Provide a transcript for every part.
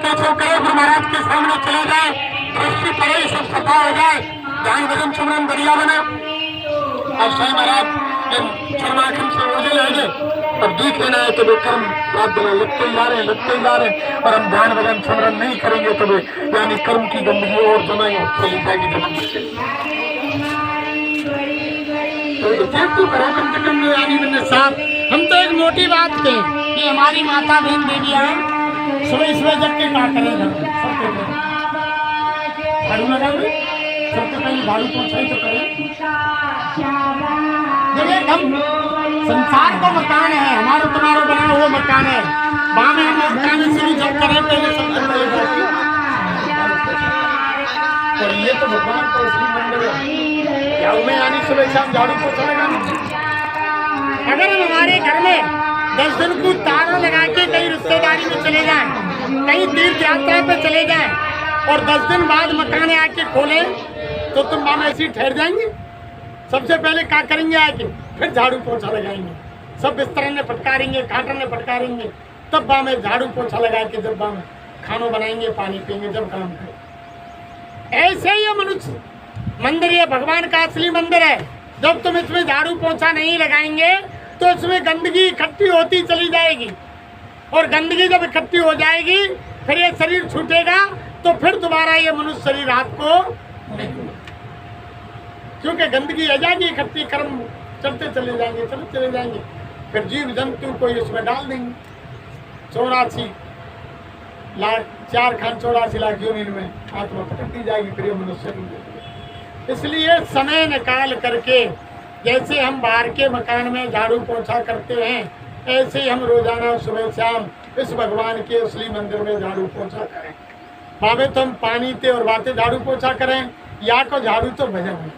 के जो करे गुरु महाराज के सामने चले जाए, दृष्टि पड़े, सब सफा हो जाए, ध्यान भजन सुमरन बढ़िया बना। और स्वयं महाराज चरमाखंड से ओझे लगे और देख लेना है कि वे कर्म रात दिन लगते ही जा रहे हैं, लगते ही जा रहे हैं, और हम ध्यान भजन सुमरन नहीं करेंगे तो वे यानी कर्म की गंदगी और जमाई चली जाएगी जमीन से। तो करो कम से कम यानी मैंने साहब, हम तो एक मोटी बात कहें कि हमारी माता बहन देवियां सुबह सुबह जग के क्या करें, झाड़ू लगाओगे, सबसे पहले झाड़ू पोछाई तो करें। जब हम संसार का मकान है, हमारा तुम्हारा बना हुआ मकान है, वहाँ में हम मकान शुरू जब करें पहले सबसे पहले और ये तो भगवान को इसलिए मंदिर है क्या उन्हें यानी सुबह शाम झाड़ू पोछा लगाना। अगर हम हमारे घर में 10 दिन को तारों लगा के कहीं रिश्तेदारी में चले जाएं, कहीं तीर्थ यात्रा पे चले जाएं और 10 दिन बाद मकान आके खोले तो तुम मामा ऐसे ही ठहर जाएंगे। सबसे पहले क्या करेंगे आके, फिर झाड़ू पोछा लगाएंगे, सब बिस्तर ने फटकारेंगे, खाटर ने फटकारेंगे, तब वहाँ में झाड़ू पोछा लगा के जब वहाँ खाना बनाएंगे, पानी पिएंगे, जब काम करें। ऐसे ही ये मनुष्य मंदिर, ये भगवान का असली मंदिर है। जब तुम इसमें झाड़ू पोछा नहीं लगाएंगे तो इसमें गंदगी इकट्ठी होती चली जाएगी, और गंदगी जब इकट्ठी हो जाएगी फिर ये शरीर छूटेगा तो फिर दोबारा ये मनुष्य शरीर आपको नहीं, क्योंकि गंदगी आ जाएगी इकट्ठी, कर्म चलते चले जाएंगे, चलते चले जाएंगे, फिर जीव जंतु को इसमें डाल देंगे। 84 लाख 4 लाख यूनिट में आत्मा पकड़ दी जाएगी, फिर ये मनुष्य। इसलिए समय निकाल करके जैसे हम बाहर के मकान में झाड़ू पोछा करते हैं, ऐसे ही हम रोजाना सुबह शाम इस भगवान के असली मंदिर में झाड़ू पोछा करें। भावे तो हम पानी थे और बातें झाड़ू पोछा करें, या को झाड़ू तो भजन है,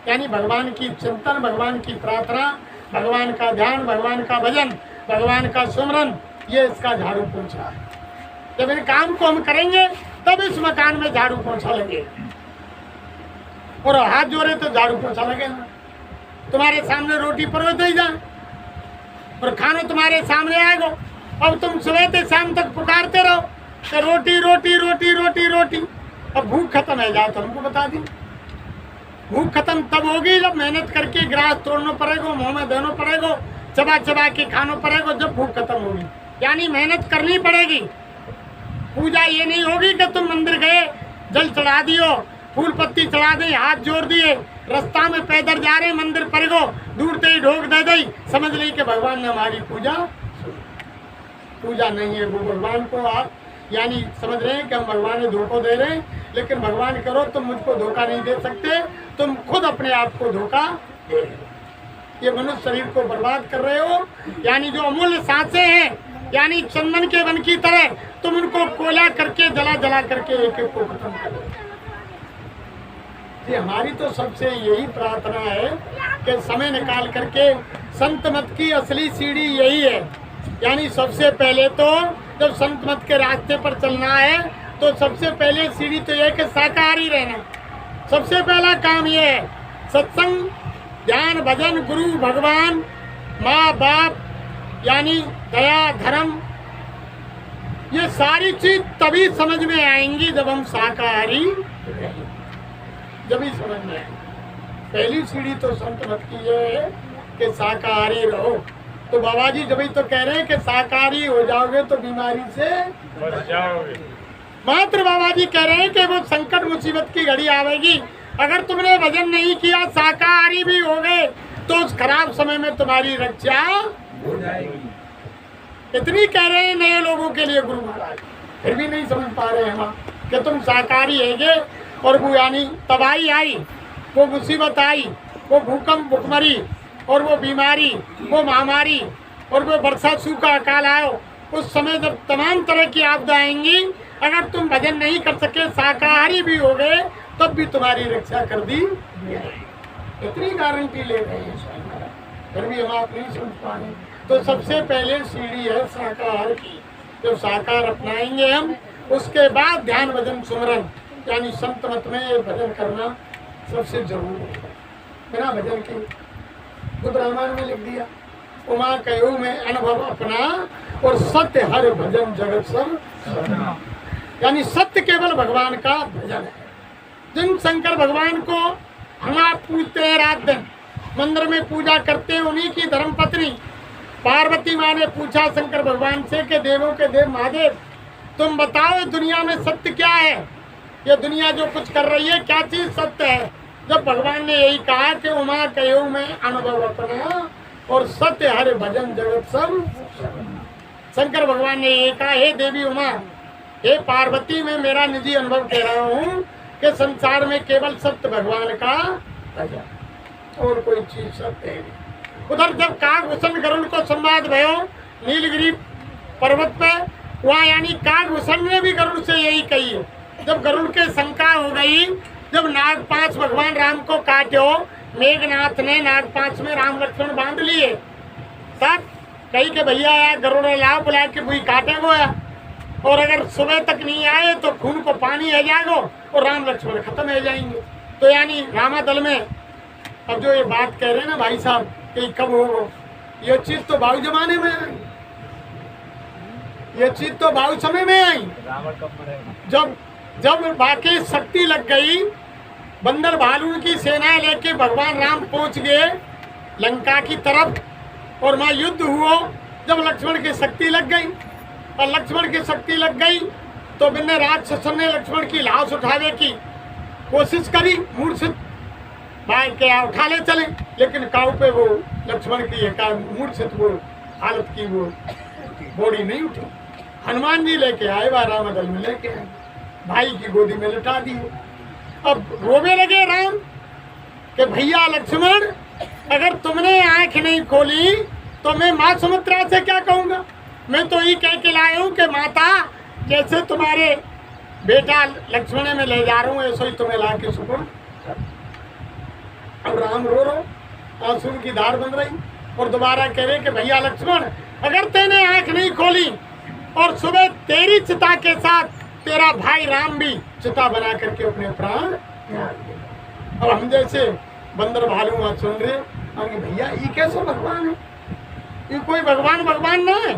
यानी भगवान की चिंतन, भगवान की प्रार्थना, भगवान का ध्यान, भगवान का भजन, भगवान का सुमरन, ये इसका झाड़ू पोछा है। जब इन काम को हम करेंगे तब इस मकान में झाड़ू पोछा लगे, और हाथ जोड़े तो झाड़ू पोछा लगेगा। तुम्हारे सामने रोटी परोस ही जाए और खाना तुम्हारे सामने आएगा, अब तुम सुबह से शाम तक पुकारते रहो तो रोटी रोटी रोटी रोटी रोटी, अब भूख खत्म है जाए तो हमको बता दी। भूख खत्म तब होगी जब मेहनत करके गिलास तोड़ना पड़ेगा, मुंह में देना पड़ेगा, चबा चबा के खाना पड़ेगा, जब भूख खत्म होगी, यानी मेहनत करनी पड़ेगी। पूजा ये नहीं होगी कि तुम मंदिर गए, जल चढ़ा दियो, फूल पत्ती चढ़ा दी, हाथ जोड़ दिए, रास्ता में पैदल जा रहे मंदिर पर गो, दूर से ही ढोक दे दी, समझ ली कि भगवान ने हमारी पूजा। पूजा नहीं है वो, भगवान को आप यानी समझ रहे हैं कि हम भगवान ने धोखा दे रहे हैं, लेकिन भगवान करो तुम मुझको धोखा नहीं दे सकते, तुम खुद अपने आप को धोखा दे रहे हो। ये मनुष्य शरीर को बर्बाद कर रहे हो, यानी जो अमूल्य सांसें हैं यानी चंदन के वन की तरह, तुम उनको कोयला करके जला जला करके एक एक को खत्म कर दो। हमारी तो सबसे यही प्रार्थना है कि समय निकाल करके संत मत की असली सीढ़ी यही है, यानी सबसे पहले तो जब संत मत के रास्ते पर चलना है तो सबसे पहले सीढ़ी तो यह कि शाकाहारी रहना। सबसे पहला काम यह है, सत्संग, ज्ञान, भजन, गुरु, भगवान, माँ बाप, यानी दया, धर्म, ये सारी चीज तभी समझ में आएंगी जब हम शाकाहारी रहेंगे, जब ही समझ में आएंगे। पहली सीढ़ी तो संत मत की ये है कि शाकाहारी रहो। तो बाबा जी जब ही तो कह रहे हैं कि शाकाहारी हो जाओगे तो बीमारी से बच जाओगे। मात्र बाबा जी कह रहे हैं कि वो संकट मुसीबत की घड़ी आवेगी, अगर तुमने भजन नहीं किया, शाकाहारी भी हो गए, तो उस खराब समय में तुम्हारी रक्षा हो जाएगी। इतनी कह रहे हैं नए लोगों के लिए गुरु महाराज, फिर भी नहीं समझ पा रहे हम कि तुम शाकाहारी हैगे, और वो यानी तबाही आई, वो मुसीबत आई, वो भूकंप, भुखमरी, और वो बीमारी, वो महामारी, और वो वर्षा, सूखा, अकाल आयो, उस समय जब तमाम तरह की आपदा आएंगी, अगर तुम भजन नहीं कर सके, शाकाहारी भी हो गए, तब भी तुम्हारी रक्षा कर दी। इतनी गारंटी ले रहे हैं, फिर भी हम आप नहीं समझ पा रहे। तो सबसे पहले सीढ़ी है शाकाहार की। जब शाकाहार अपनाएंगे हम, उसके बाद ध्यान, भजन, सुमरन, यानी संत मत में भजन करना सबसे जरूरी है। बिना भजन के बुद्ध रामायण में लिख दिया, उमा कयो में अनुभव अपना, और सत्य हर भजन जगत सब, यानी सत्य केवल भगवान का भजन है। जिन शंकर भगवान को हम आप पूजते हैं, रात दिन मंदिर में पूजा करते हैं, उन्हीं की धर्मपत्नी पार्वती माँ ने पूछा शंकर भगवान से कि देवों के देव महादेव, तुम बताओ दुनिया में सत्य क्या है? ये दुनिया जो कुछ कर रही है क्या चीज सत्य है? जब भगवान ने यही कहा कि उमा कयो में अनुभव अपना, और सत्य हर भजन जगत सब, शंकर भगवान ने ये कहा, हे देवी उमा, हे पार्वती, मैं मेरा निजी अनुभव कह रहा हूँ कि संसार में केवल सत्य भगवान का भजन, और कोई चीज सत्य है नहीं। उधर जब काकभूषण गरुड़ को संवाद भयो नीलगिरी पर्वत पे, वहाँ यानी काकभूषण ने भी गरुड़ से यही कही है। जब गरुड़ के शंका हो गई, जब नागपाश भगवान राम को काटो, मेघनाथ ने नागपाश में राम लक्ष्मण बांध लिए, सब कही के भैया यार गरुड़ लाओ, बुला के कोई काटे गोया, और अगर सुबह तक नहीं आए तो खून को पानी है जाएगो और राम लक्ष्मण खत्म हो जाएंगे। तो यानी रामादल में अब जो ये बात कह रहे हैं ना भाई साहब कि कब होगा, ये चीज तो बाऊ जमाने में आई, ये चीज तो बाऊ समय में आई। जब जब बाकी शक्ति लग गई, बंदर भालू की सेना लेके भगवान राम पहुंच गए लंका की तरफ, और वहाँ युद्ध हुआ। जब लक्ष्मण की शक्ति लग गई, और लक्ष्मण की शक्ति लग गई तो बिन्ने राक्षसन ने लक्ष्मण की लाश उठाने की कोशिश करी, मूर्छित भाई क्या उठा ले चले, लेकिन काऊ पे वो लक्ष्मण की मूर्छित वो हालत की वो बॉडी नहीं उठी। हनुमान जी लेके आए, वह रामदल में लेके आए, भाई की गोदी में लिटा दी। अब रोने लगे राम कि भैया लक्ष्मण, अगर तुमने आंख नहीं खोली तो मैं माँ सुमित्रा से क्या कहूँगा? मैं तो ये कह के लाया हूँ कि माता, जैसे तुम्हारे बेटा लक्ष्मण में ले जा रहा हूँ ऐसे ही तुम्हें ला के सुकून। अब राम रो आंसू की धार बन रही, और दोबारा कह रहे कि भैया लक्ष्मण, अगर तेने आंख नहीं खोली और सुबह तेरी चिता के साथ तेरा भाई राम भी चिता बना करके अपने प्राण, अब हम जैसे बंदर भालू वहां सुन रहे हैं, भैया ये कैसे भगवान है? ये कोई भगवान ना है।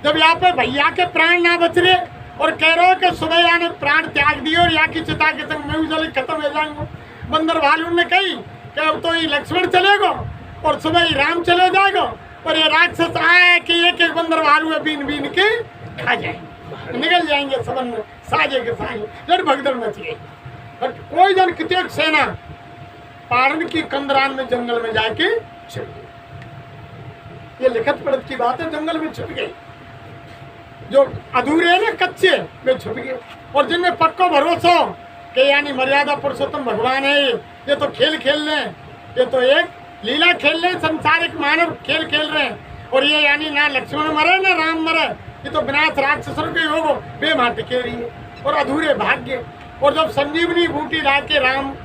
जब यहाँ पे भैया के प्राण ना बच रहे और कह रहे हो कि सुबह यहाँ ने प्राण त्याग दिए और यहाँ की चिता के संग मैं जल्दी खत्म हो जाऊंगा। बंदर भालू ने कही कि अब तो ये लक्ष्मण चलेगा और सुबह ही राम चले जाएगा, और ये राक्षस आए कि एक एक बंदर भालू है बीन बीन के खा जाएंगे, निकल जाएंगे सबन में साजे के साजे, जड़ भगदड़ मच गई। बट कोई जन कितने सेना पारण की कंदरान में जंगल में जाके छिप गई। ये लिखत पढ़त की बात है, जंगल में छिप गई। जो अधूरे है ना, कच्चे वे छुप गए, और जिनमें पक्को भरोसा हो कि यानी मर्यादा पुरुषोत्तम भगवान है, ये तो खेल खेल रहे हैं, ये तो एक लीला खेल रहे हैं, संसारिक मानव खेल खेल रहे हैं, और ये यानी ना लक्ष्मण मरे ना राम मरे, ये तो विनाश राक्षसों के होगो बे माटी के रही है, और अधूरे भाग्य। और जब संजीवनी बूटी ला के राम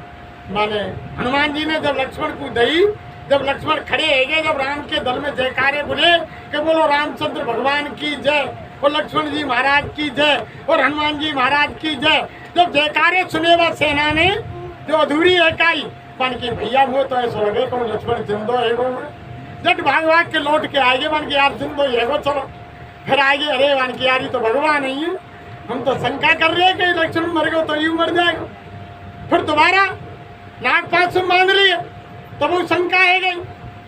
माने हनुमान जी ने जब लक्ष्मण को दई, जब लक्ष्मण खड़े है गए, जब राम के दल में जयकारे बोले कि बोलो रामचंद्र भगवान की जय, और लक्ष्मण जी महाराज की जय, और हनुमान जी महाराज की जय, जब जयकारे सुने वह सेना ने जो अधूरी इकाई बन के भैया वो तो ऐसा लगे को लक्ष्मण जिंदो है गो, जट भाग भाग के लौट के आगे बन के यार जिंदो है गो, चलो फिर आगे अरे वन की यार तो भगवान नहीं है, हम तो शंका कर रहे हैं कि लक्ष्मण मर गए तो यूं मर जाएगा। फिर दोबारा नागपाश से बांध लिए तो वो शंका है गई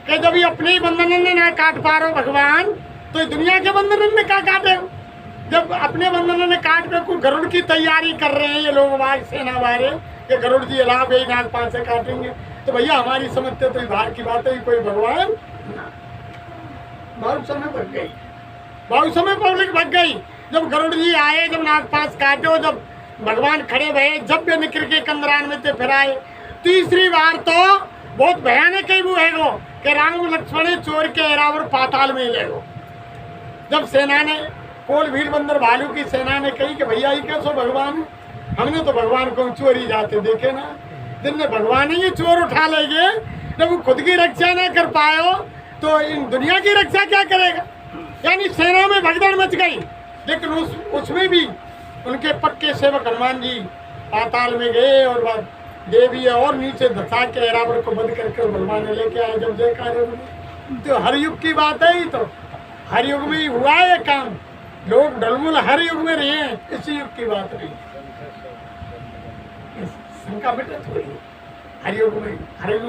कि जब ये अपने ही बंधन ने ना काट पा रहे हो भगवान, तो ये दुनिया के बंधन ने क्या काटे? जब अपने बंधन ने काट पे कोई गरुड़ की तैयारी कर रहे हैं ये लोग वाग सेना वाले कि गरुड़ जी अलाव यही नागपाश से काटेंगे, तो भैया हमारी समझते तो बाहर की बात है, कोई भगवान बहुत समय भग गई, बहुत समय पब्लिक भग गई। जब गरुड़ जी आए, जब नागपाश काटे, जब भगवान खड़े भये, जब भी निकल के कंदरान में थे फिर आए। तीसरी बार तो बहुत भयानक ही वो है गो कि राम लक्ष्मण चोर के एरावर पाताल में ले गो। जब सेना ने कोल भीड़ बंदर भालू की सेना ने कही कि भैया ये कैसो भगवान, हमने तो भगवान को चोरी जाते देखे ना, जिनने भगवान ही चोर उठा लेंगे, जब वो खुद की रक्षा ना कर पाए तो इन दुनिया की रक्षा क्या करेगा? यानी सेना में भगदड़ मच गई, लेकिन उसमें भी उनके पक्के सेवक हनुमान जी पाताल में गए और देवी और नीचे धसा के एरावर को बंद करके भगवान ने लेके आए। जब जयकारे तो हर युग की बात है ही, तो हर युग में ही हुआ है ये काम। लोग ढलमुल हर युग में रहे हैं, इसी युग की बात नहीं। शंका बेटा थोड़ी हर युग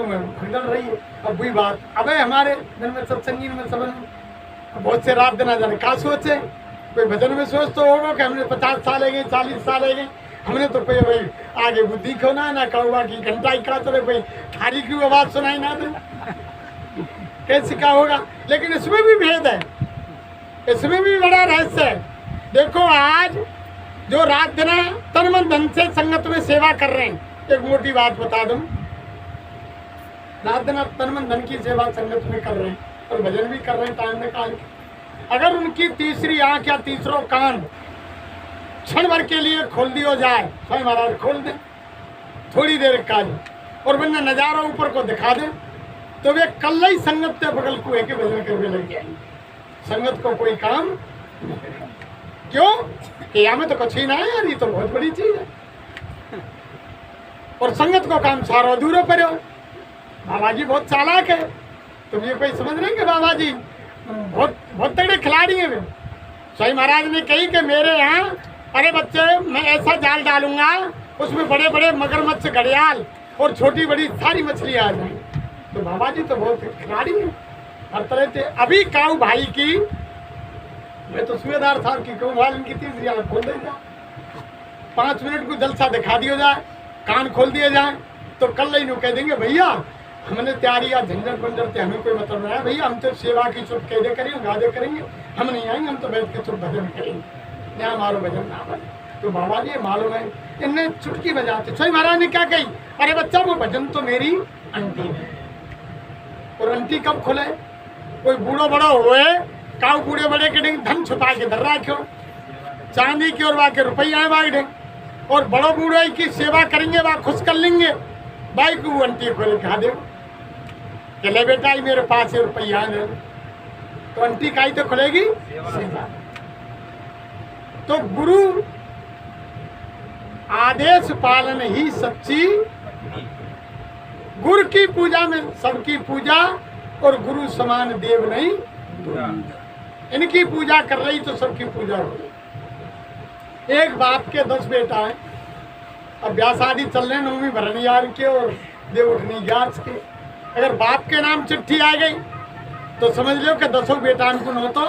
में भगदड़ रही है। अब वही बात अब है हमारे दिन में सत्संगी में सब बहुत से रात दिन आ जाने का सोचे। कोई भजन में सोच तो होगा कि हमने 50 साल है गए 40 साल है गए, हमने तो कोई भाई आगे बुद्धि खोना ना कहुआ की घंटा ही का चले कोई थारी की आवाज सुनाई ना दे, कैसे क्या होगा। लेकिन इसमें भी भेद है, इसमें भी बड़ा रहस्य है। देखो आज जो रात दिन तन मन धन से संगत में सेवा कर रहे हैं, एक मोटी बात बता दूं, रात दिन तन मन धन की सेवा संगत में कर रहे हैं और भजन भी कर रहे हैं टाइम निकाल के। अगर उनकी तीसरी आंख या तीसरा कान क्षण भर के लिए खोल दिया जाए, स्वामी महाराज खोल दें थोड़ी देर काल, और वरना नजारा ऊपर को दिखा दें, तो वे कल ही संगत के बगल कुएं के भजन करने लग जाएंगे। संगत को कोई काम क्यों कि हमें तो कुछ ही ना है यार, ये तो बहुत बड़ी चीज है। और संगत को काम सारा अधूरा पर हो। बाबा जी बहुत चालाक है, तुम ये कोई समझ रहे हैं कि बाबा जी बहुत तगड़े खिलाड़ी हैं। वे स्वामी महाराज ने कही कि मेरे यहाँ अरे बच्चे मैं ऐसा जाल डालूंगा उसमें बड़े बड़े मगरमच्छ घड़ियाल और छोटी बड़ी सारी मछलियाँ आ जाएंगी। तो बाबा जी तो बहुत खिलाड़ी हैं हर तरह से। अभी काऊ भाई की मैं तो सूबेदार साहब की काऊ भाई की तीसरी आंख खोल दी जाए, 5 मिनट को जलसा दिखा दिया जाए, कान खोल दिए जाए, तो कल ही कह देंगे भैया हमने तैयारी या झंझट बंजट हमें कोई मतलब नहीं है भैया, हम तो सेवा की चुप कैदे करेंगे गादे करेंगे, हम नहीं आएंगे, हम तो बैठ के चुप भजन करेंगे, यहाँ हमारा भजन ना बने। तो बाबा जी मालूम है इनने चुटकी बजाते। स्वामी महाराज ने क्या कही, अरे बच्चा वो भजन तो मेरी अंटी है। और अंटी कब खुले, कोई बूढ़ो बड़ो हुए काऊ बूढ़े बड़े के धन छुपा के धर रखो, चांदी की और वाके रुपया बाग, और बड़ो बूढ़े की सेवा करेंगे वह खुश कर लेंगे, भाई को अंटी खोल खा दे कि ले बेटा ही मेरे पास रुपया है, तो अंटी का ही तो खुलेगी सेवा। तो गुरु आदेश पालन ही सच्ची, गुरु की पूजा में सबकी पूजा, और गुरु समान देव नहीं, इनकी पूजा कर रही तो सबकी पूजा हो रही। एक बाप के 10 बेटा है, अब ब्याह शादी चल रहे 9वीं भरनी यार के और देव उठनी 11 के। अगर बाप के नाम चिट्ठी आ गई तो समझ लो कि 10 बेटान को नो, तो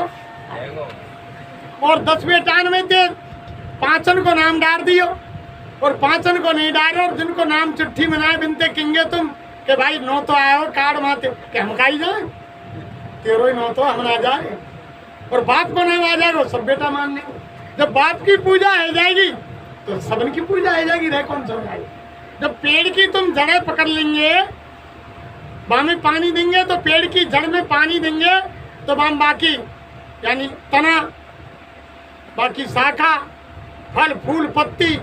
और 10 बेटान में थे 5 को नाम डाल दियो और 5 को नहीं डाले, और जिनको नाम चिट्ठी बनाए बिनते किंगे तुम कि भाई नो तो आए हो कार्ड माते कि हम का ही जाए, तेरो ही नो तो हम ना जाए, और बाप को नाम आ जाएगा सब बेटा मान लेंगे। जब बाप की पूजा हो जाएगी तो सबन की पूजा हो जाएगी, रह कौन समझाएगी। जब पेड़ की तुम जड़ें पकड़ लेंगे, वहां में पानी देंगे तो पेड़ की जड़ में पानी देंगे, तो वहां बाकी यानी तना, बाकी शाखा, फल फूल पत्ती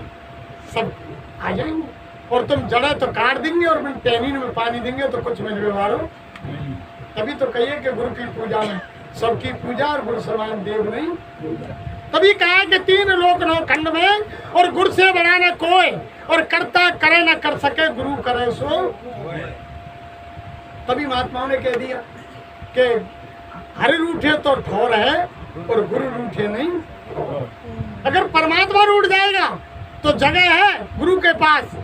सब आ जाएंगे। और तुम जड़ें तो काट देंगे और टहनी में पानी देंगे तो कुछ मिल व्यवहार हो। तभी तो कहिए कि गुरु की पूजा में सबकी पूजा और गुरु समान देव नहीं। तभी कहा है कि 3 लोक 9 खंड में, और गुरु से बड़ा न कोई, और करता करे न कर सके गुरु करे सो। तभी महात्माओं ने कह दिया कि हरि रूठे तो ठोर है और गुरु रूठे नहीं। अगर परमात्मा रूठ जाएगा तो जगह है गुरु के पास,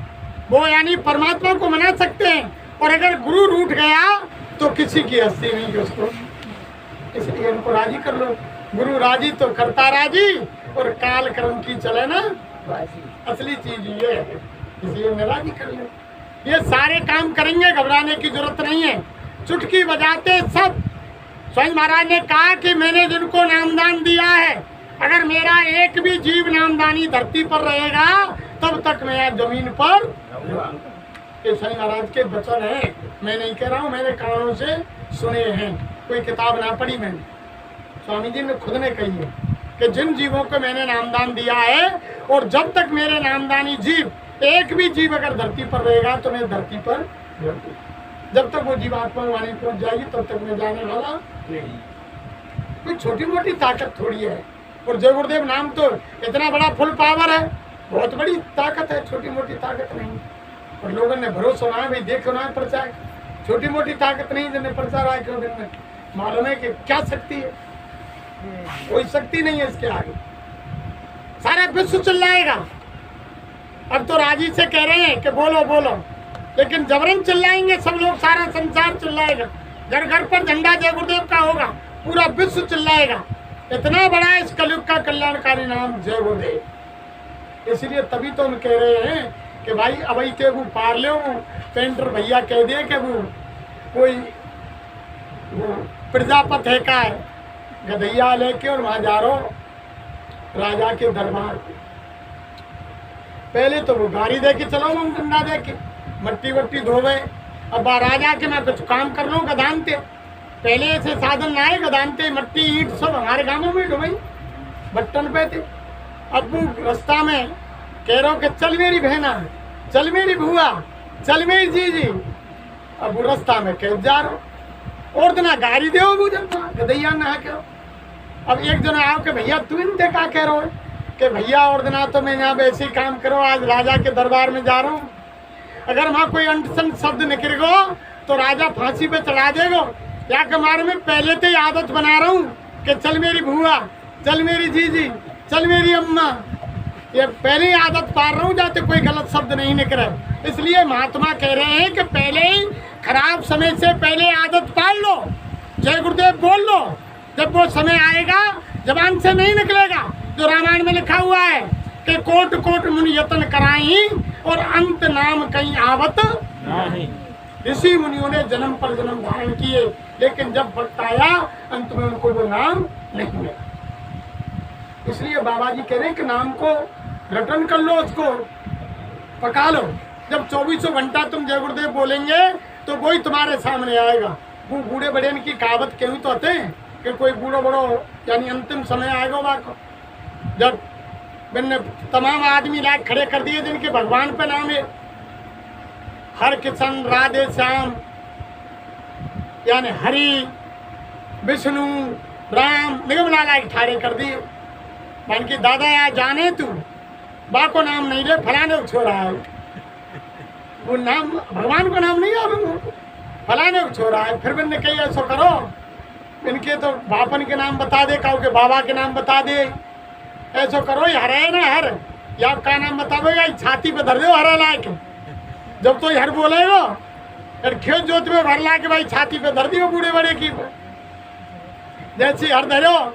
वो यानी परमात्मा को मना सकते हैं, और अगर गुरु रूठ गया तो किसी की हस्ती नहीं है उसको। इसलिए इनको राजी कर लो, गुरु राजी तो करता राजी, और काल कर्म की चले ना असली चीज ये है, इसलिए मैं राजी कर लो। ये सारे काम करेंगे, घबराने की जरूरत नहीं है, चुटकी बजाते सब। स्वामी महाराज ने कहा कि मैंने जिनको नामदान दिया है, अगर मेरा एक भी जीव नामदानी धरती पर रहेगा तब तक मैं जमीन पर। ये स्वामी महाराज के वचन है, मैं नहीं कह रहा हूँ, मैंने कानों से सुने हैं, कोई किताब ना पढ़ी मैंने। स्वामी जी ने खुद ने कही है कि जिन जीवों को मैंने नामदान दिया है, और जब तक मेरे नामदानी जीव एक भी जीव अगर धरती पर रहेगा तो मैं धरती पर, जब तक वो जीवात्मा वाणी पहुंच जाएगी तब तक मैं जाने वाला नहीं। कोई छोटी मोटी ताकत थोड़ी है, और जय गुरुदेव नाम तो इतना बड़ा फुल पावर है, बहुत बड़ी ताकत है, छोटी मोटी ताकत नहीं। और लोगों ने भरोसा ना भाई देखो ना प्रचार, छोटी मोटी ताकत नहीं जिन्हें प्रचार आए क्यों दिन में मालूम है कि क्या शक्ति है? कोई शक्ति नहीं है इसके आगे। सारा विश्व चिल्लाएगा। अब तो राजी से कह रहे हैं कि बोलो बोलो, लेकिन जबरन चिल्लाएंगे सब लोग, सारा संसार चिल्लाएगा, घर घर पर झंडा जय गुरुदेव का होगा, पूरा विश्व चिल्लाएगा। इतना बड़ा इस कलयुग का कल्याणकारी नाम जय गुरुदेव। इसलिए तभी तो हम कह रहे हैं कि भाई अभी के वो पार लो। पेंटर भैया कह दिए कि वो कोई वो प्रजापत है का है, गधैया लेके और वहां जा रहो राजा के दरबार। पहले तो वो गाड़ी दे के चलो, हम डंडा दे के मट्टी वट्टी धोवे। अब राजा के मैं कुछ काम कर लूँ गदानते, पहले ऐसे साधन ना आए, गदानते मट्टी ईंट सब हमारे गांवों में डुबई बट्टन पे थे। अब वो रास्ता में कह रहा हूँ कि चल मेरी बहना, चल मेरी बुआ, चल मेरी जीजी। अब वो रास्ता में कैद जा रहा हूँ और तना गाड़ी दे गदैया नहा के। अब एक जना आओ कि भैया तू इन देखा कह रहा हो कि भैया और दिना तो मैं यहाँ वैसे ही काम करो, आज राजा के दरबार में जा रहा हूँ, अगर वहाँ कोई अंटसन शब्द निकल गो तो राजा फांसी पे चढ़ा देगो। या कमार में पहले तो ही आदत बना रहा हूँ कि चल मेरी बुआ, चल मेरी जीजी, चल मेरी अम्मा, ये पहले ही आदत पार रहा हूँ जाते कोई गलत शब्द नहीं निकले। इसलिए महात्मा कह रहे हैं कि पहले ही खराब समय से पहले आदत पाल लो, जय गुरुदेव बोल लो, जब वो समय आएगा जबान से नहीं निकलेगा। जो रामायण में लिखा हुआ है कि कोट कोट मुनि यत्न कराई और अंत नाम कहीं आवत नहीं। ऋषि मुनियों ने जन्म पर जन्म धारण किए, लेकिन जब वक्त आया अंत में उनको वो नाम नहीं मिला। इसलिए बाबा जी कह रहे हैं कि नाम को रटन कर लो, उसको पका लो। जब 24 घंटा तुम जय गुरुदेव बोलेंगे तो वही तुम्हारे सामने आएगा। वो बूढ़े बड़े की कहावत क्यों तो आते हैं कि कोई बूढ़ो बड़ो यानी अंतिम समय आएगा वाको, जब मैंने तमाम आदमी लायक खड़े कर दिए जिनके भगवान पे नाम है, हर किशन राधे श्याम यानी हरि विष्णु राम निगम लायक ठाड़े कर दिए। मान की दादा यार जाने तू बाको नाम नहीं ले, फलाने को छोड़ा है, वो नाम भगवान को नाम नहीं है, फलाने को छोड़ा है। फिर मैंने कही ऐसा करो, इनके तो बापन के नाम बता दे, कहो के बाबा के नाम बता दे, ऐसा करो हर है ना हर, या का नाम बताओ या छाती पे धर दो हरा ला के, जब तो हर बोलेगा खेत जोत में भर ला के भाई छाती पे धर दियो बूढ़े बड़े की, जैसे हर धरो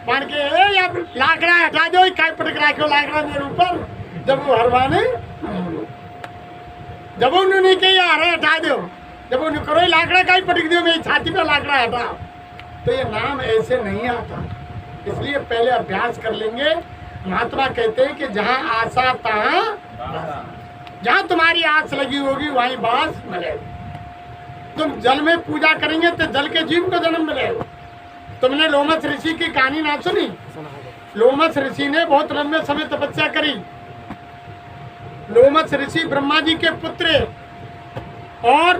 मान के या लाकड़ा हटा दो, काय पटक रखो लाकड़ा मेरे ऊपर, जब वो हरवाने जब उन्होंने कही हरा हटा दो, जब उन्हें करो लाकड़ा का ही पटक दो मेरी छाती पे लाकड़ा हटा, तो ये नाम ऐसे नहीं आता। इसलिए पहले अभ्यास कर लेंगे। महात्मा कहते हैं कि जहाँ आशा तहाँ, जहाँ तुम्हारी आस लगी होगी वहीं बास मिलेगा। तुम जल में पूजा करेंगे तो जल के जीव को जन्म मिलेगा। तुमने लोमस ऋषि की कहानी ना सुनी? लोमस ऋषि ने बहुत लंबे समय तपस्या करी। लोमस ऋषि ब्रह्मा जी के पुत्र और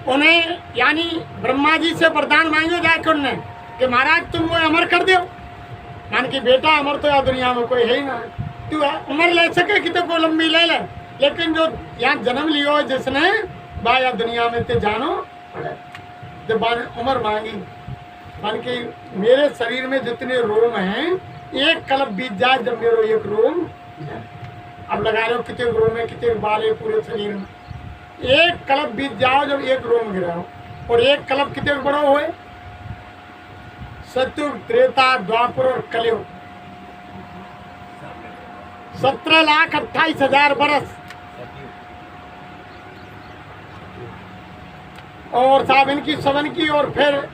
उन्हें यानी ब्रह्मा जी से वरदान मांगे जाके उनने कि महाराज तुम वो अमर कर दो, मान की बेटा अमर तो यार दुनिया में कोई है ही ना, तू उम्र ले सके कि तो को लंबी ले ले, लेकिन जो यहाँ जन्म लियो है जिसने बा या दुनिया में ते जानो पड़े। जब उम्र मांगी मान की मेरे शरीर में जितने रोम हैं एक कल्प बीत जाए, जब मेरे एक रोम, अब लगा रहे हो कितने रोम है कितने बाल है पूरे शरीर में, एक कल्प बीत जाओ जब एक रोम गिरा हो, और एक कल्प कितने बड़ा हुए, सतयुग त्रेता द्वापर और कलयुग 17,28,000 बरस। और साहब इनकी सवन की और फिर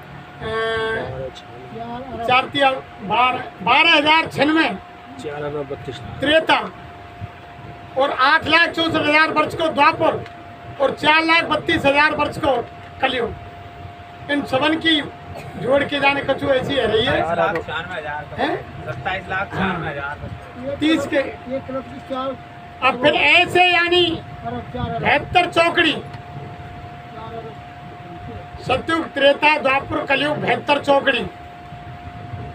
12,096 त्रेता और 8,64,000 वर्ष को द्वापर और 4,32,000 वर्ष को कलयुग। इन सवन की जोड़ के जाने कछु ऐसी है रही है 30 के। अब फिर ऐसे यानी 72 चौकड़ी, सतयुग त्रेता द्वापर कलयुग 72 चौकड़ी,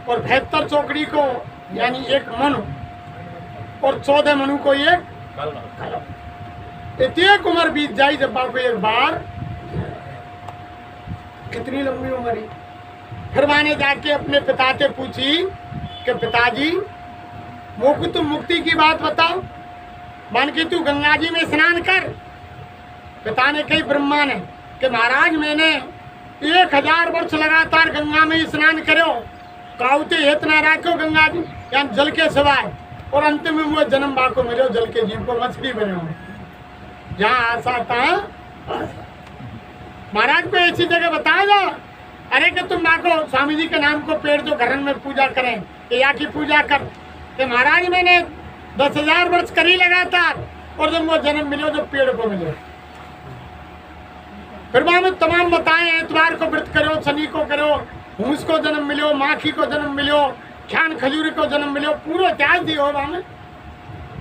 और 72 चौकड़ी को यानी एक मनु और 14 मनु को एक कल्प। इतनी उम्र बीत जाई जब बाप एक बार, कितनी लंबी उम्र है फिर माँ ने जाके अपने पिता से पूछी कि पिताजी मोको तुम मुक्ति की बात बताओ। मान की तू गंगा जी में स्नान कर। पिता ने कही ब्रह्मा ने कि महाराज मैंने 1000 वर्ष लगातार गंगा में स्नान करो, काउते हित ना राखो गंगा जी या जल के सिवाय, और अंतिम में वो जन्म बाको मिलो जल के जीव को मछली बने हो। जहाँ आशा था महाराज को ऐसी जगह बताया जा। अरे कि तुम बाको स्वामी जी के नाम को पेड़ जो घर में पूजा करें या की पूजा कर कि महाराज मैंने 10,000 वर्ष करी लगातार, और जब वो जन्म मिलो जो पेड़ को मिले। फिर वहां में तमाम बताए एतवार को व्रत करो, शनि को करो, भूस को जन्म मिलो, माखी को जन्म मिलो, ख्यान खजूरी को जन्म मिलो, पूरा इतिहास दियो वहां में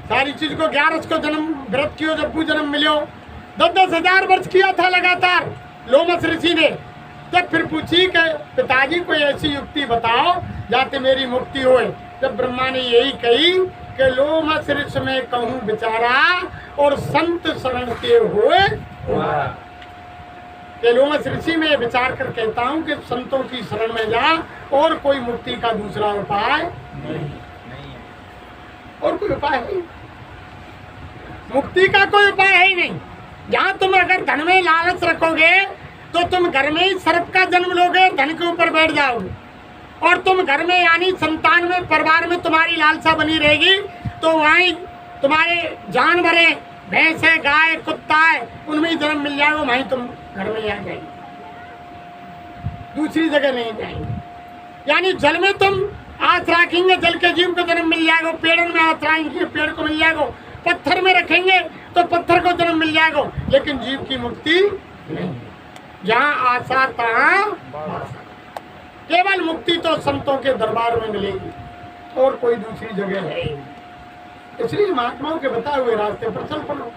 सारी चीज को। 11 को जन्म व्रत कियो जब पू जन्म मिलो। 10,000 वर्ष किया था लगातार लोमस ऋषि ने। जब फिर पूछी कि पिताजी कोई ऐसी युक्ति बताओ जाते मेरी मुक्ति होए। जब ब्रह्मा ने यही कही कि लोमस ऋषि में कहूँ बिचारा और संत शरण के हुए। कि लोमस ऋषि में विचार कर कहता हूँ कि संतों की शरण में जा, और कोई मुक्ति का दूसरा उपाय नहीं। और कोई उपाय नहीं, मुक्ति का कोई उपाय है ही नहीं। जहाँ तुम अगर धन में लालच रखोगे तो तुम घर में ही सर्प का जन्म लोगे, धन के ऊपर बैठ जाओगे। और तुम घर में यानी संतान में, परिवार में तुम्हारी लालसा बनी रहेगी, तो वहीं तुम्हारे जानवर है, भैंस है, गाय, कुत्ता है, उनमें ही जन्म मिल जाएगा, वहीं तुम घर में आ जाएंगे, दूसरी जगह नहीं जाएंगे। यानी जल में तुम आस रखेंगे, जल के जीव को जन्म मिल जाएगा, पेड़ में आस रखेंगे, पेड़ को मिल जाएगा, पत्थर में रखेंगे तो पत्थर को जन्म मिल जाएगा, लेकिन जीव की मुक्ति नहीं। जहाँ आशा तहाँ केवल मुक्ति तो संतों के दरबार में मिलेगी, और कोई दूसरी जगह है। इसलिए महात्माओं के बताए हुए रास्ते पर चल पड़ो,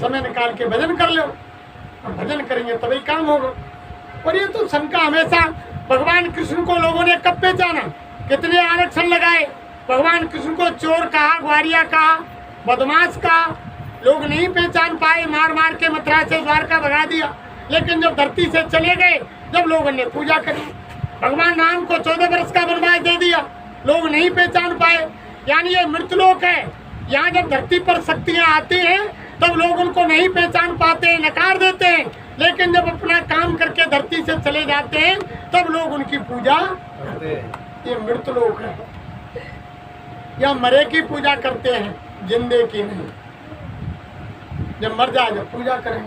समय निकाल के भजन कर लो, और भजन करेंगे तभी काम होगा। और ये तो शंका हमेशा भगवान कृष्ण को लोगों ने कब पहचाना, कितने आरक्षण लगाए। भगवान कृष्ण को चोर कहा, ग्वारिया कहा, बदमाश कहा, लोग नहीं पहचान पाए, मार मार के मथुरा से द्वारका भगा दिया। लेकिन जब धरती से चले गए, जब लोगों ने पूजा करी, भगवान राम को 14 वर्ष का वनवास दे दिया, लोग नहीं पहचान पाए। यानी ये मृतलोक है, यहाँ जब धरती पर शक्तियाँ आती हैं तब लोग उनको नहीं पहचान पाते, नकार देते हैं। लेकिन जब अपना काम करके धरती से चले जाते हैं तब लोग उनकी पूजा करते हैं। ये मृतलोक है, या मरे की पूजा करते हैं, जिंदे की नहीं। जब मर जाए जब पूजा करें।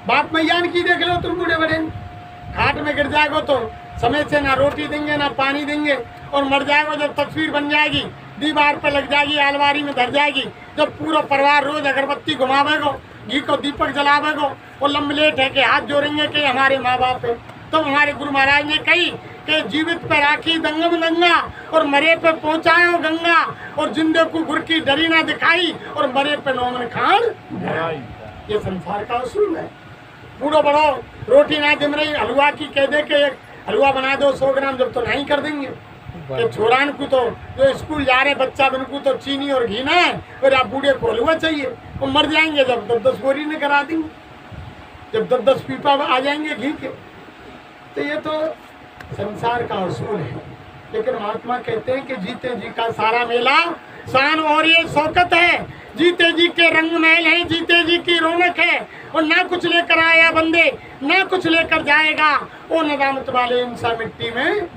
बाप मैया की देख लो तुम, बूढ़े बड़े घाट में गिर जाएगो तो समय से ना रोटी देंगे ना पानी देंगे, और मर जाएगो जब तस्वीर बन जाएगी, दीवार पर लग जाएगी, अलमारी में धर जाएगी, जब पूरा परिवार रोज अगरबत्ती घुमावेगो, घी को दीपक जलावेगो, और लंबलेट है कि हाथ जोड़ेंगे कि हमारे माँ बाप है। तो हमारे गुरु महाराज ने कही कि जीवित पे राखी दंगम दंगा, और मरे पे पहुँचायो गंगा, और जिंदे को गुर की डरी ना दिखाई, और मरे पे नौमन खान। ये संसार का उसूल है। बूढ़ो बड़ो रोटी ना जम रही, हलवा की कह दे के एक हलवा बना दो 100 ग्राम, जब तो नहीं कर देंगे। कि छोरान को तो जो स्कूल जा रहे बच्चा, उनको तो चीनी और घी ना है, और आप बूढ़े को हलवा चाहिए, वो मर जाएंगे जब 10 बोरी ने करा देंगे, जब 10 पीपा आ जाएंगे घी के। तो ये तो संसार का उसूल है। लेकिन महात्मा कहते हैं कि जीते जी का सारा मेला शान और ये शौकत है, जीते जी के रंग महल है, जीते जी की रौनक है, और ना कुछ लेकर आया बंदे ना कुछ लेकर जाएगा। ओ नदामत वाले इंसान मिट्टी में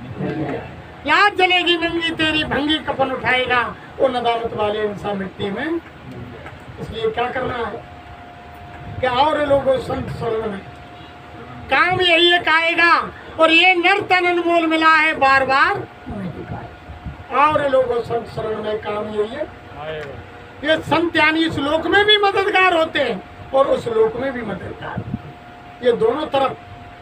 लाज जलेगी नंगी तेरी भंगी कफन उठाएगा, ओ नदामत वाले इंसान मिट्टी में। इसलिए क्या करना है कि और लोगों संत शरण में काम यही एक आएगा, और ये नर तन अनमोल मिला है बार बार। और लोगों संत शरण में काम यही है। ये संत यानी इस लोक में भी मददगार होते हैं और उस लोक में भी मददगार, ये दोनों तरफ,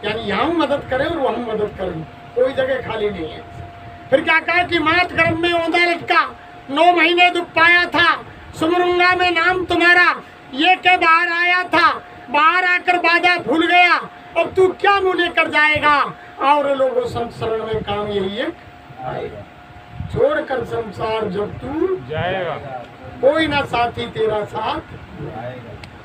यानी यहाँ मदद करें और वहाँ मदद करें, कोई जगह खाली नहीं है। फिर क्या कहा कि मात गर्भ में औंधा लटका, 9 महीने दुख पाया था, सुमरूंगा में नाम तुम्हारा, ये के बाहर आया था, बाहर आकर बाधा भूल गया, अब तू क्या मुँह लेकर जाएगा। और लोगों संत शरण में काम यही है, छोड़कर संसार जब तू जाएगा, कोई ना साथी तेरा साथ।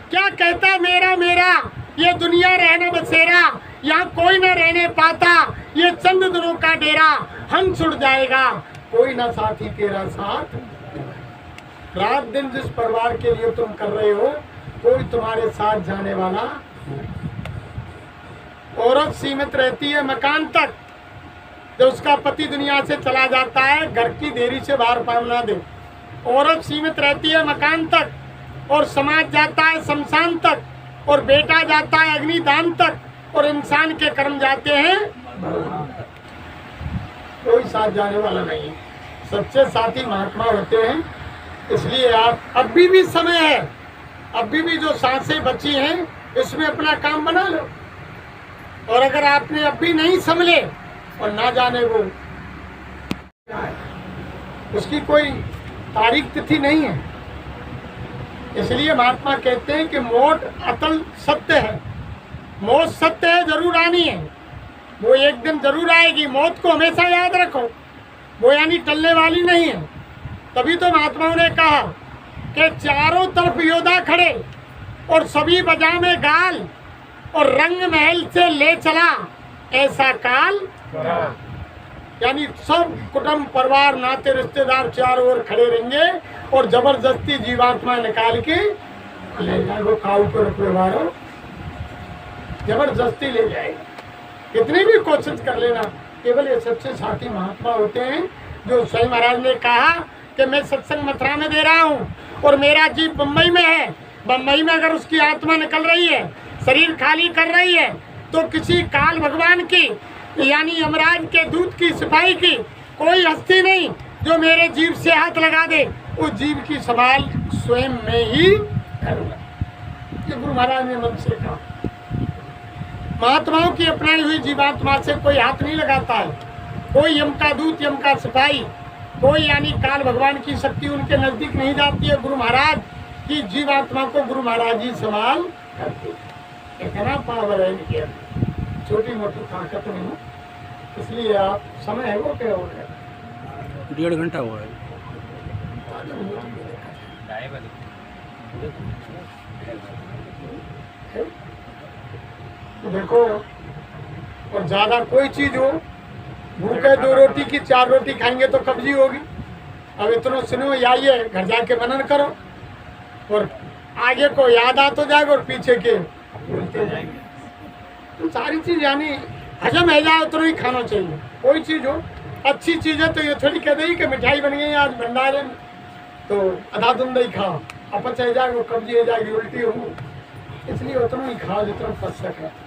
क्या कहता मेरा मेरा ये दुनिया रहना बसेरा, यहाँ कोई न रहने पाता, ये चंद दिनों का डेरा, हंस उड़ जाएगा कोई ना साथी तेरा साथ। रात दिन जिस परिवार के लिए तुम कर रहे हो, कोई तुम्हारे साथ जाने वाला। औरत सीमित रहती है मकान तक, जब उसका पति दुनिया से चला जाता है घर की देरी से बाहर पाँव ना दे। औरत सीमित रहती है मकान तक, और समाज जाता है शमशान तक, और बेटा जाता है अग्निदान तक, और इंसान के कर्म जाते हैं। कोई साथ जाने वाला नहीं। सच्चे साथी महात्मा होते हैं। इसलिए आप अभी भी समय है, अभी भी जो सांसें बची हैं इसमें अपना काम बना लो। और अगर आपने अभी नहीं संभले और ना जाने वो, उसकी कोई तारीख तिथि नहीं है। इसलिए महात्मा कहते हैं कि मौत अतल सत्य है। मौत सत्य है, जरूर आनी है, वो एक दिन जरूर आएगी। मौत को हमेशा याद रखो, वो यानी टलने वाली नहीं है। तभी तो महात्माओं ने कहा कि चारों तरफ योद्धा खड़े और सभी बजा में गाल, और रंग महल से ले चला ऐसा काल। यानी सब कुटुंब परिवार नाते रिश्तेदार चारों ओर खड़े रहेंगे और जबरदस्ती जीवात्मा निकाल के ले जाएगा। खाऊ पर व्यवहार जबरदस्ती ले जाएगा। कितनी भी कोशिश कर लेना, केवल ये सच्चे साथी महात्मा होते हैं। जो स्वयं महाराज ने कहा कि मैं सत्संग मथुरा में दे रहा हूँ और मेरा जीव बम्बई में है। बम्बई में अगर उसकी आत्मा निकल रही है, शरीर खाली कर रही है, तो किसी काल भगवान की यानी यमराज के दूत की, सिपाही की कोई हस्ती नहीं जो मेरे जीव से हाथ लगा दे। उस जीव की संभाल स्वयं में ही करूँगा। ये गुरु महाराज ने मन से कहा। महात्माओं की अपनाई हुई जीवात्मा से कोई हाथ नहीं लगाता है। कोई यम का दूत, यम का सिपाही, कोई यानी काल भगवान की शक्ति उनके नजदीक नहीं जाती है। गुरु महाराज की जीवात्मा को गुरु महाराज ही संभाल करते। इतना पावर है इनके अंदर, छोटी मोटी ताकत नहीं। इसलिए आप समय है वो क्या हो गया, 1.5 घंटा हुआ है। देखो, और ज्यादा कोई चीज हो, भूखे 2 रोटी की 4 रोटी खाएंगे तो कब्जी होगी। अब इतना सुनो, आइए घर जाके मनन करो और आगे को याद आ तो जाएगा और पीछे के भूलते जाएंगे। तो सारी चीज यानी हजम है जाए उतना ही खाना चाहिए। कोई चीज हो, अच्छी चीज है तो ये थोड़ी कह देगी कि मिठाई बन गई आज भंडारे में तो आधा तुम नहीं खाओ, अपच हो जाएगा, कब्जी हो जाएगी, उल्टी होगी। इसलिए उतना ही खाओ जितना फंस सके।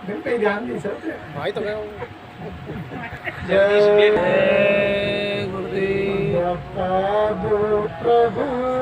दिन पे ध्यान नहीं सकते भाई तो मैं जय गुरुदेव प्रभु